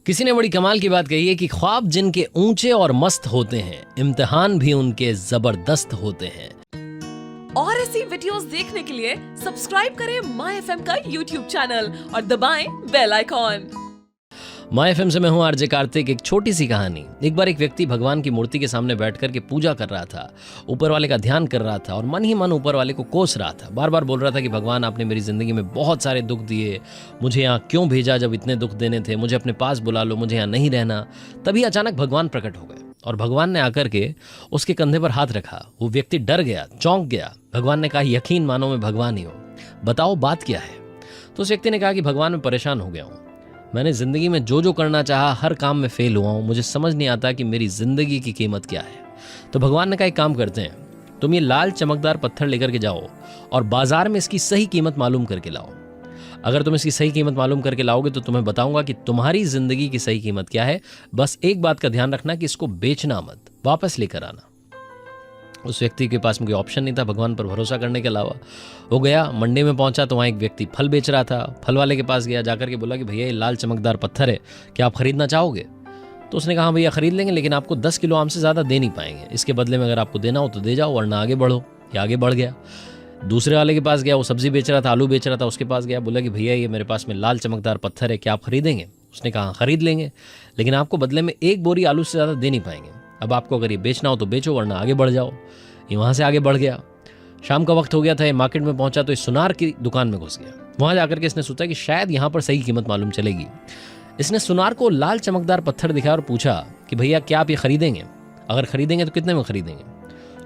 किसी ने बड़ी कमाल की बात कही है कि ख्वाब जिनके ऊंचे और मस्त होते हैं, इम्तिहान भी उनके जबरदस्त होते हैं। और ऐसी वीडियोस देखने के लिए सब्सक्राइब करें माय एफएम का यूट्यूब चैनल और दबाएं बेल आइकॉन। माय एफएम से मैं हूं आरजे कार्तिक। एक छोटी सी कहानी। एक बार एक व्यक्ति भगवान की मूर्ति के सामने बैठ कर के पूजा कर रहा था, ऊपर वाले का ध्यान कर रहा था और मन ही मन ऊपर वाले को कोस रहा था। बार बार बोल रहा था कि भगवान, आपने मेरी ज़िंदगी में बहुत सारे दुख दिए, मुझे यहाँ क्यों भेजा जब इतने दुख देने थे, मुझे अपने पास बुला लो, मुझे यहाँ नहीं रहना। तभी अचानक भगवान प्रकट हो गए और भगवान ने आकर के उसके कंधे पर हाथ रखा। वो व्यक्ति डर गया, चौंक गया। भगवान ने कहा, यकीन मानो मैं भगवान ही हूँ, बताओ बात क्या है। तो उस व्यक्ति ने कहा कि भगवान, मैं परेशान हो गया हूँ, मैंने ज़िंदगी में जो जो करना चाहा हर काम में फेल हुआ हूँ, मुझे समझ नहीं आता कि मेरी ज़िंदगी की कीमत क्या है। तो भगवान ने कहा, एक काम करते हैं, तुम ये लाल चमकदार पत्थर लेकर के जाओ और बाजार में इसकी सही कीमत मालूम करके लाओ। अगर तुम इसकी सही कीमत मालूम करके लाओगे तो तुम्हें बताऊंगा कि तुम्हारी ज़िंदगी की सही कीमत क्या है। बस एक बात का ध्यान रखना कि इसको बेचना मत, वापस लेकर आना। उस व्यक्ति के पास में कोई ऑप्शन नहीं था भगवान पर भरोसा करने के अलावा। वो गया, मंडी में पहुंचा तो वहाँ एक व्यक्ति फल बेच रहा था। फल वाले के पास गया, जाकर के बोला कि भैया ये लाल चमकदार पत्थर है, क्या आप खरीदना चाहोगे? तो उसने कहा, हाँ भैया खरीद लेंगे, लेकिन आपको 10 किलो आम से ज़्यादा दे नहीं पाएंगे। इसके बदले में अगर आपको देना हो तो दे जाओ, वरना आगे बढ़ो। ये आगे बढ़ गया। दूसरे वाले के पास गया, वो सब्जी बेच रहा था, आलू बेच रहा था, उसके पास गया, बोला कि भैया ये मेरे पास में लाल चमकदार पत्थर है, क्या आप खरीदेंगे? उसने कहा, खरीद लेंगे, लेकिन आपको बदले में 1 बोरी आलू से ज़्यादा दे नहीं पाएंगे। अब आपको अगर ये बेचना हो तो बेचो, वरना आगे बढ़ जाओ। ये वहाँ से आगे बढ़ गया। शाम का वक्त हो गया था, ये मार्केट में पहुंचा तो इस सुनार की दुकान में घुस गया। वहाँ जाकर के इसने सोचा कि शायद यहाँ पर सही कीमत मालूम चलेगी। इसने सुनार को लाल चमकदार पत्थर दिखाया और पूछा कि भैया क्या आप ये खरीदेंगे? अगर खरीदेंगे तो कितने में खरीदेंगे?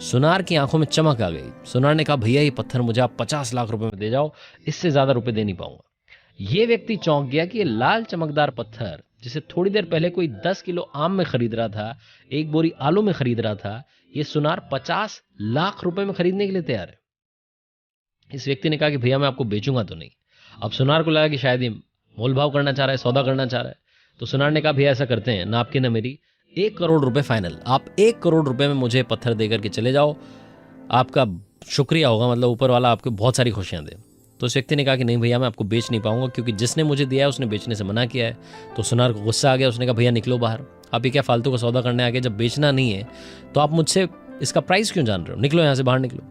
सुनार की आंखों में चमक आ गई। सुनार ने कहा, भैया ये पत्थर मुझे आप 50 लाख रुपए में दे जाओ, इससे ज़्यादा रुपए दे नहीं पाऊंगा। ये व्यक्ति चौंक गया कि ये लाल चमकदार पत्थर जिसे थोड़ी देर पहले कोई 10 किलो आम में खरीद रहा था, 1 बोरी आलू में खरीद रहा था, ये सुनार 50 लाख रुपए में खरीदने के लिए तैयार है। इस व्यक्ति ने कहा कि भैया मैं आपको बेचूंगा तो नहीं। अब सुनार को लगा कि शायद ये मोल भाव करना चाह रहा है, सौदा करना चाह रहा है। तो सुनार ने कहा, भैया ऐसा करते हैं ना, आपकी ना मेरी, 1 करोड़ रुपए फाइनल। आप 1 करोड़ रुपए में मुझे पत्थर दे करके चले जाओ, आपका शुक्रिया होगा, मतलब ऊपर वाला आपको बहुत सारी खुशियां दे। तो उस व्यक्ति ने कहा कि नहीं भैया मैं आपको बेच नहीं पाऊंगा, क्योंकि जिसने मुझे दिया है उसने बेचने से मना किया है। तो सुनार को गुस्सा आ गया। उसने कहा, भैया निकलो बाहर, आप ये क्या फालतू का सौदा करने आ गए? जब बेचना नहीं है तो आप मुझसे इसका प्राइस क्यों जान रहे हो? निकलो यहाँ से, बाहर निकलो।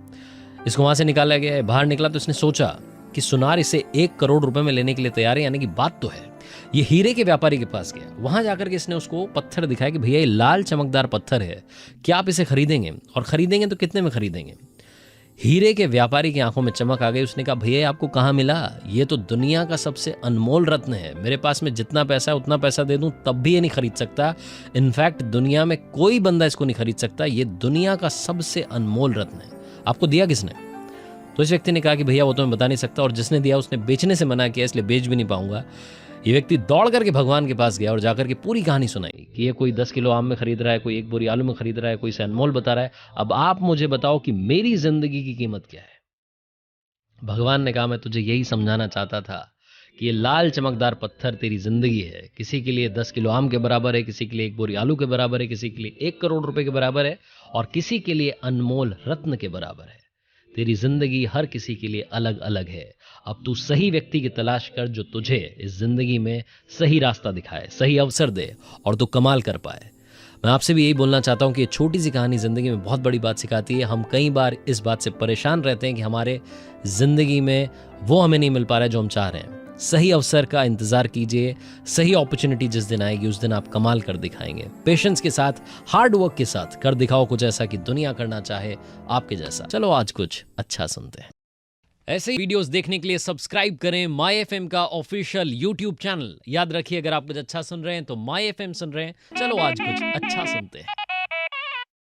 इसको वहाँ से निकाला गया। बाहर निकला तो इसने सोचा कि सुनार इसे 1 करोड़ रुपए में लेने के लिए तैयार है, यानी कि बात तो है। ये हीरे के व्यापारी के पास गया। वहां जाकर के इसने उसको पत्थर दिखाया कि भैया ये लाल चमकदार पत्थर है, क्या आप इसे खरीदेंगे? और खरीदेंगे तो कितने में खरीदेंगे? हीरे के व्यापारी की आंखों में चमक आ गई। उसने कहा, भैया आपको कहाँ मिला? ये तो दुनिया का सबसे अनमोल रत्न है। मेरे पास में जितना पैसा है उतना पैसा दे दूं तब भी ये नहीं खरीद सकता। इनफैक्ट दुनिया में कोई बंदा इसको नहीं खरीद सकता। ये दुनिया का सबसे अनमोल रत्न है। आपको दिया किसने? तो इस व्यक्ति ने कहा कि भैया वो तो मैं बता नहीं सकता, और जिसने दिया उसने बेचने से मना किया, इसलिए बेच भी नहीं पाऊंगा। ये व्यक्ति दौड़ करके भगवान के पास गया और जाकर के पूरी कहानी सुनाई कि ये कोई 10 किलो आम में खरीद रहा है, कोई 1 बोरी आलू में खरीद रहा है, कोई से अनमोल बता रहा है। अब आप मुझे बताओ कि मेरी जिंदगी की कीमत क्या है? भगवान ने कहा, मैं तुझे यही समझाना चाहता था कि ये लाल चमकदार पत्थर तेरी जिंदगी है। किसी के लिए 10 किलो आम के बराबर है, किसी के लिए 1 बोरी आलू के बराबर है, किसी के लिए 1 करोड़ रुपए के बराबर है, और किसी के लिए अनमोल रत्न के बराबर है। तेरी जिंदगी हर किसी के लिए अलग अलग है। अब तू सही व्यक्ति की तलाश कर जो तुझे इस जिंदगी में सही रास्ता दिखाए, सही अवसर दे और तू कमाल कर पाए। मैं आपसे भी यही बोलना चाहता हूँ कि ये छोटी सी कहानी जिंदगी में बहुत बड़ी बात सिखाती है। हम कई बार इस बात से परेशान रहते हैं कि हमारे जिंदगी में वो हमें नहीं मिल पा रहा है जो हम चाह रहे हैं। सही अवसर का इंतजार कीजिए। सही अपॉर्चुनिटी जिस दिन आएगी उस दिन आप कमाल कर दिखाएंगे। पेशेंस के साथ, हार्ड वर्क के साथ कर दिखाओ कुछ ऐसा कि दुनिया करना चाहे आपके जैसा। चलो आज कुछ अच्छा सुनते हैं। ऐसे ही वीडियोस देखने के लिए सब्सक्राइब करें माय एफएम का ऑफिशियल यूट्यूब चैनल। याद रखिए, अगर आप कुछ अच्छा सुन रहे हैं तो माय एफएम सुन रहे हैं। चलो आज कुछ अच्छा सुनते हैं।